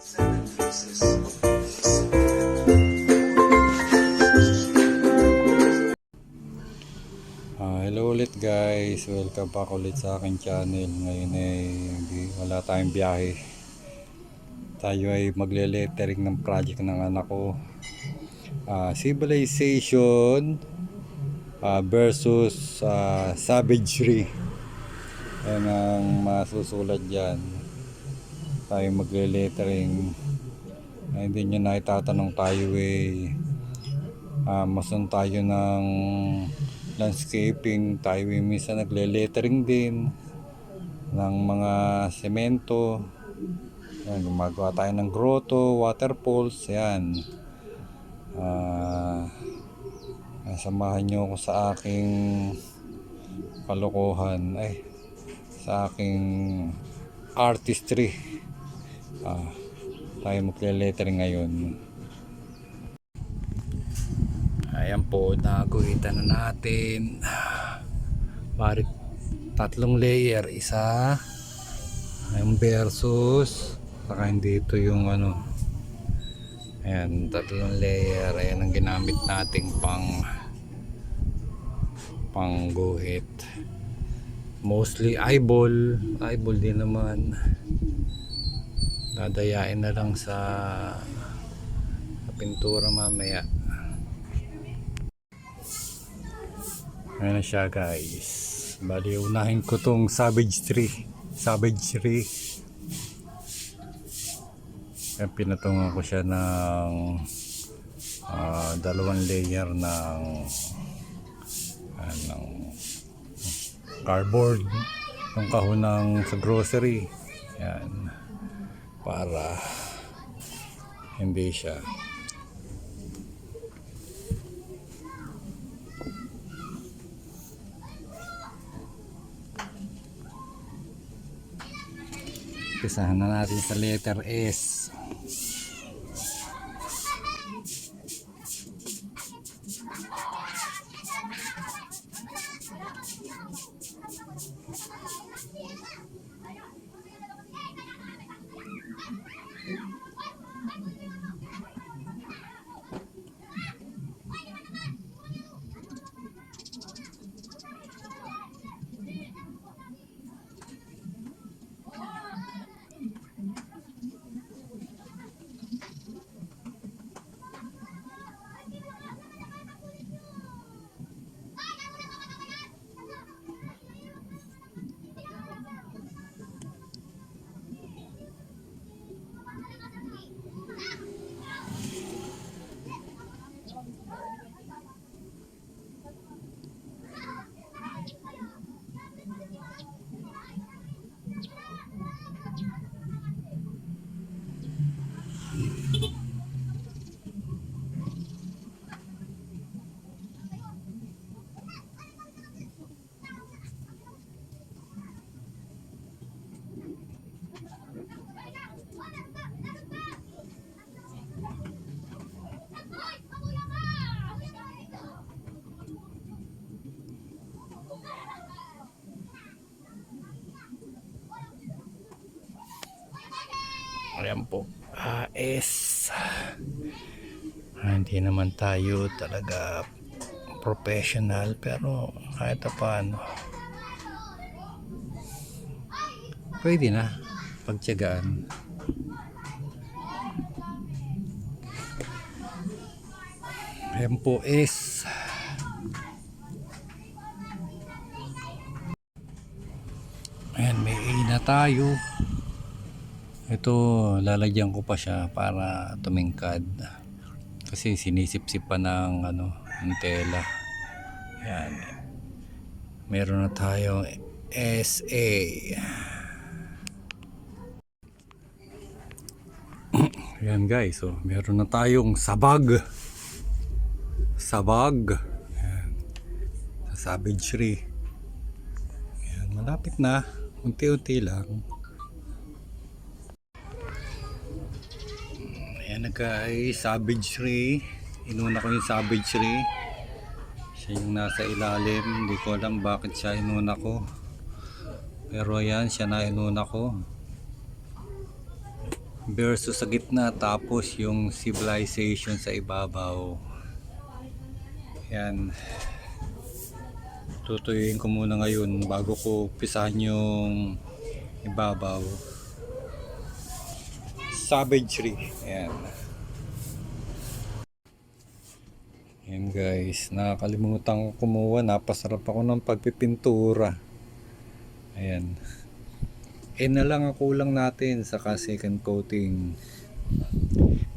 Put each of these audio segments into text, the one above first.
Hello ulit guys, welcome back ulit sa aking channel. Ngayon ay wala tayong biyahe. Tayo ay magle-lettering ng project ng anak ko. Civilization versus savagery. Yan ang masusulat dyan. Tayo magle-lettering. Hindi nyo na itatanong tayo masun tayo ng landscaping, tayo minsan nagle-lettering din ng mga semento. Yan, gumagawa tayo ng grotto, waterfalls. Yan, samahan nyo ako sa aking kalokohan, sa aking artistry. Tayo magle-lettering ngayon. Ayan po, naguhitan na natin. Barit tatlong layer, isa yung versus, saka hindi ito yung ayan, tatlong layer. Ayan ang ginamit nating pang guhit. Mostly eyeball din naman. Dadayain na lang sa pintura mamaya. Ayan na siya guys. Bali, unahin ko tong savagery. Ayan, pinatungan ko siya ng dalawang layer ng cardboard, yung kahon sa grocery. Ayan, para hindi siya pisahan na natin sa letter S. Ayan po, S. Hindi naman tayo talaga professional, pero kahit paano pwede na pagtiyagaan. Ayan po, S. Ayan, may A na tayo. Ito, lalagyan ko pa siya para tumingkad. Kasi sinisip-sip pa ng ng tela. Ayan. Meron na tayong SA. Ayan guys, so meron na tayong sabag. Ayan. Sa savagery. Ayan, malapit na. Unti-unti lang. Ayan na guys, savagery. Inuna ko yung savagery. Siya yung nasa ilalim. Hindi ko alam bakit siya inuna ko. Pero ayan, siya na inuna ko. versus sa gitna, tapos yung civilization sa ibabaw. Yan, tutuyuin ko muna ngayon bago ko pisahan yung ibabaw. Savagery. Yan. Yan guys, nakakalimutan ko kumuha. Napasarap ako ng pagpipintura. Ayan. Na lang ang kulang natin sa second coating.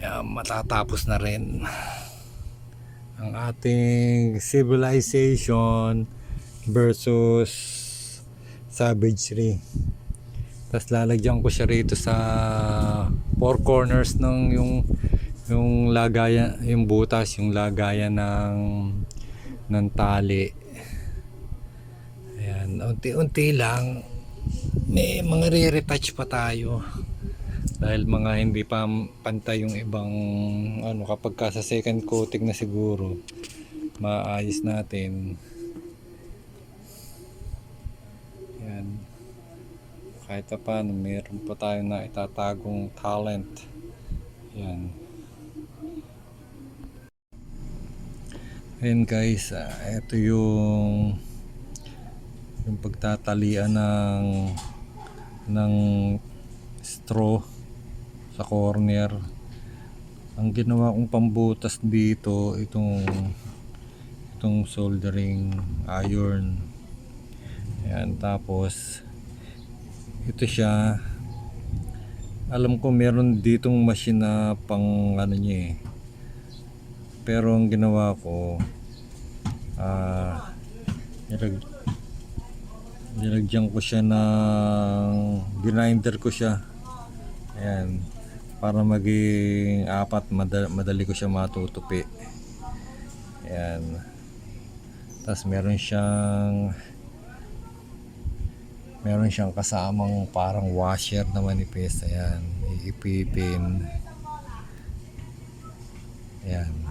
Yan, matatapos na rin ang ating civilization versus savagery. Tapos lalagyan ko siya rito sa four corners ng yung lagayan, yung butas, yung lagayan ng tali. Ayan, unti-unti lang. May mga re-retouch pa tayo. Dahil mga hindi pa pantay yung ibang kapag ka sa second coating na siguro maayos natin. Yan. Kahit pa paano, meron pa tayo na itatagong talent. Yan. Ayan guys, ito yung pagtatalian ng straw sa corner. Ang ginawa kong pambutas dito, itong soldering iron. Ayan, tapos ito siya. Alam ko meron ditong machine na pang niya eh. Pero ang ginawa ko, nilagyan ko siya ng grinder ko siya. Ayan, para maging apat, madali ko siya matutupi. Ayan. Tapos meron siyang kasamang parang washer na manipis. Ayan, iipipin. Ayan.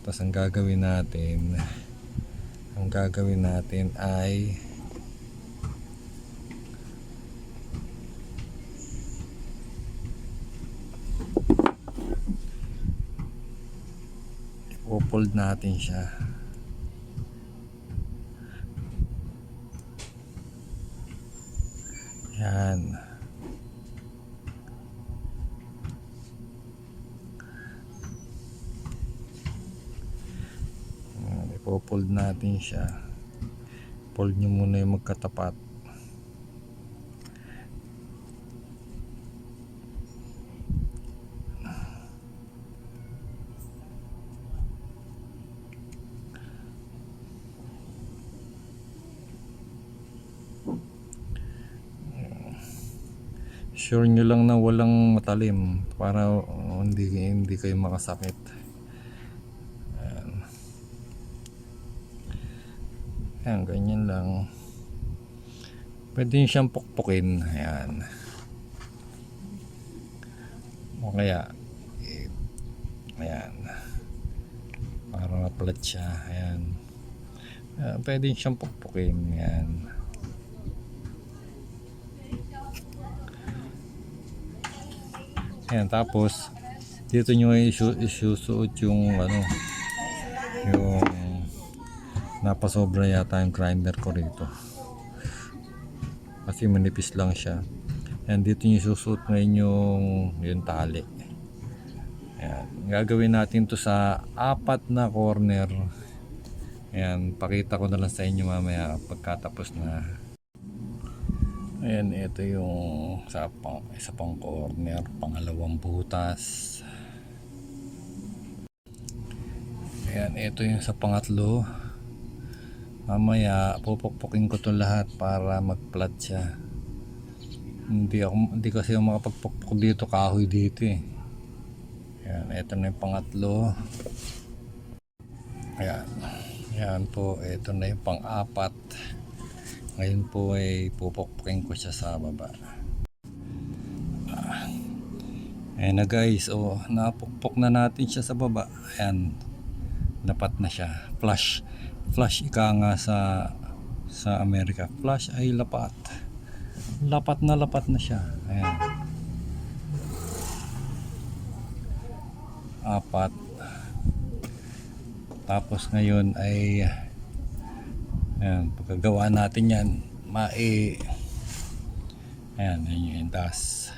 Tapos ang gagawin natin ay i-fold natin siya. Yan. I-fold natin siya. Fold nyo muna yung magkatapat. Sure nyo lang na walang matalim para hindi kayo makasakit. Ayan, ganyan lang. Pwede nyo siyang pukpukin. Ayan. O kaya ayan, para ma-flat siya. Ayan. Pwede nyo siyang pukpukin. Ayan. Ayan, tapos dito nyo isusuot yung yung napasobra yata yung grinder ko rito kasi manipis lang siya. Ayan, dito nyo isusuot ngayon yung tali. Ayan, gagawin natin to sa apat na corner. Ayan, pakita ko na lang sa inyo mamaya pagkatapos na. Ayan, ito yung isa pang corner, pangalawang butas. Ayan, ito yung sa pangatlo. Mamaya pupukpukin ko to lahat para mag-flat siya. Hindi kasi ako makapagpukpuk dito, kahoy dito eh. Ayan, ito na yung pangatlo. Ayan. Ayan po, ito na yung pang-apat. Ngayon po ay pupukpukin ko siya sa baba. Ayan na guys, napukpuk na natin siya sa baba. Ayan, dapat na siya. Flush ika nga sa Amerika. Flush ay lapat. lapat na siya. Ayan. Apat. Tapos ngayon ay ayan, pagkagawa natin yan, ayan, yun yung das.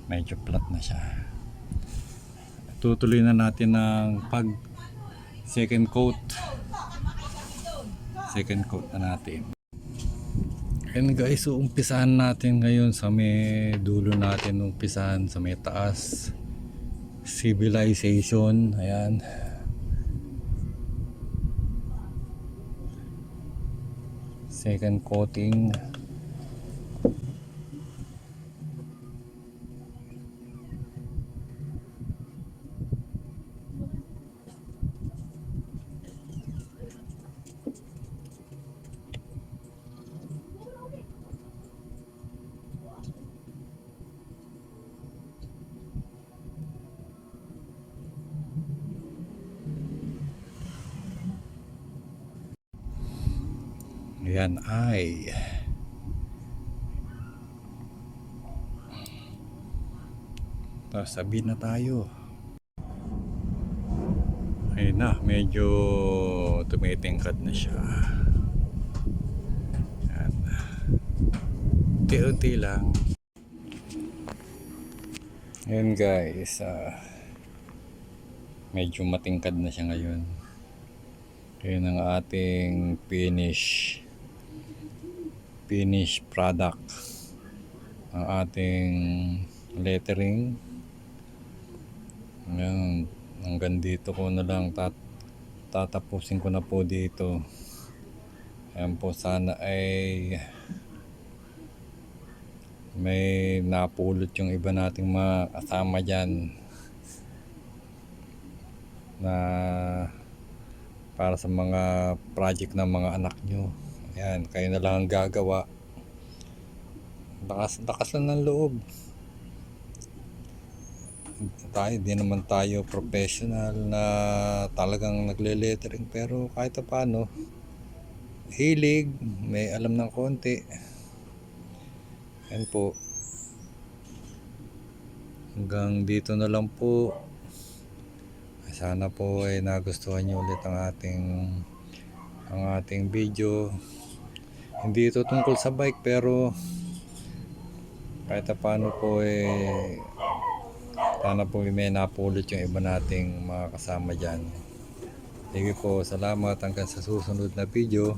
Medyo flat na siya. Tutuloy na natin ng pag second coat. Second coat na natin. And guys, so umpisahan natin ngayon sa may dulo natin, umpisahan sa may taas. Civilization, ayan. Second coating. Ayan ay tapos sabihin na tayo. Ayun na, medyo tumitingkad na siya. Ayan. Unti-unti lang. Ayan guys, medyo matingkad na siya ngayon. Ayan ang ating finish product. Ang ating lettering. Ayan, hanggang dito ko na lang tatapusin ko na po dito. Ayan po, sana ay may napulot yung iba nating mga kasama dyan na para sa mga project ng mga anak nyo. Ayan, kayo na lang ang gagawa. Lakas lang ng loob. Di naman tayo professional na talagang nagle-lettering, pero kahit paano hilig, may alam ng konti. Yan po, hanggang dito na lang po. Sana po ay nagustuhan nyo ulit ang ating video. Hindi ito tungkol sa bike, pero kahit paano po sana po may napulot yung iba nating mga kasama dyan. Sige po, salamat, hanggang sa susunod na video.